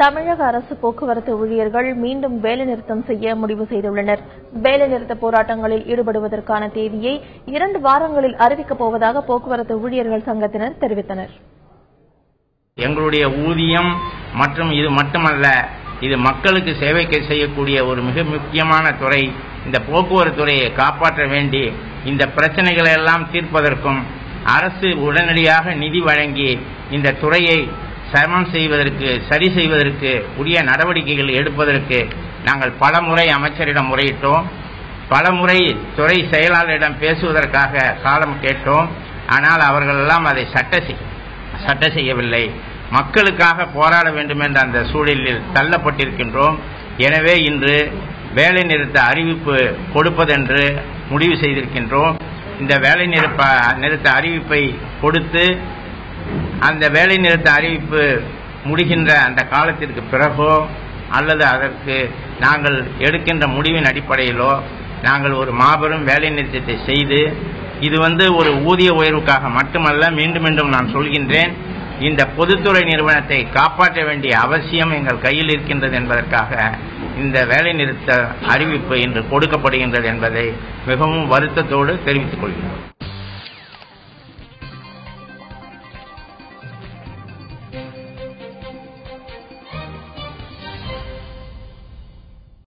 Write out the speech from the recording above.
தமிழக அரசு போக்குவரத்து ஊழியர்கள் மீண்டும் வேலைநிறுத்தம் செய்ய முடிவு செய்துள்ளனர். வேலைநிறுத்த போராட்டங்களில் ஈடுபடுவதற்கான தேதியை 2 வாரங்களில் அறிவிக்கப் போவதாக போக்குவரத்து ஊழியர்கள் சங்கத்தினர் தெரிவித்தனர். எங்களுடைய ஊதியம் மற்றும் இது மட்டுமல்ல, இது மக்களுக்கு சேவை செய்யக்கூடிய ஒரு மிக முக்கியமான துறை. இந்த போக்குவரத்து துறையை காப்பாற்ற வேண்டி இந்த பிரச்சனைகளை எல்லாம் தீர்ப்பதற்கும் அரசு உடனடியாக நிதி வழங்கி இந்த துறையை சமம் செய்வதற்கு, சரி செய்வதற்கு உரிய நடவடிக்கைகள் எடுப்பதற்கு நாங்கள் பலமுறை அமைச்சரிடம் முறையிட்டோம். பலமுறை துறை செயலாளரிடம் பேசுவதற்காக காலம் கேட்டோம். ஆனால் அவர்கள் எல்லாம் அதை சட்ட செய்யவில்லை. மக்களுக்காக போராட வேண்டும் என்ற அந்த சூழலில் தள்ளப்பட்டிருக்கின்றோம். எனவே இன்று வேலை நிறுத்த அறிவிப்பு கொடுப்பதென்று முடிவு செய்திருக்கின்றோம். இந்த வேலை நிறுத்த அறிவிப்பை கொடுத்து அந்த வேலை நிறுத்த அறிவிப்பு முடிகின்ற அந்த காலத்திற்கு பிறகோ அல்லது அதற்கு நாங்கள் எடுக்கின்ற முடிவின் அடிப்படையிலோ நாங்கள் ஒரு மாபெரும் வேலை நிறுத்தத்தை செய்து, இது ஒரு ஊதிய உயர்வுக்காக மட்டுமல்ல, மீண்டும் மீண்டும் நான் சொல்கின்றேன், இந்த பொதுத்துறை நிறுவனத்தை காப்பாற்ற வேண்டிய அவசியம் எங்கள் கையில் இருக்கின்றது என்பதற்காக இந்த வேலை நிறுத்த அறிவிப்பு இன்று கொடுக்கப்படுகின்றது என்பதை மிகவும் வருத்தத்தோடு தெரிவித்துக் கொள்கிறோம்.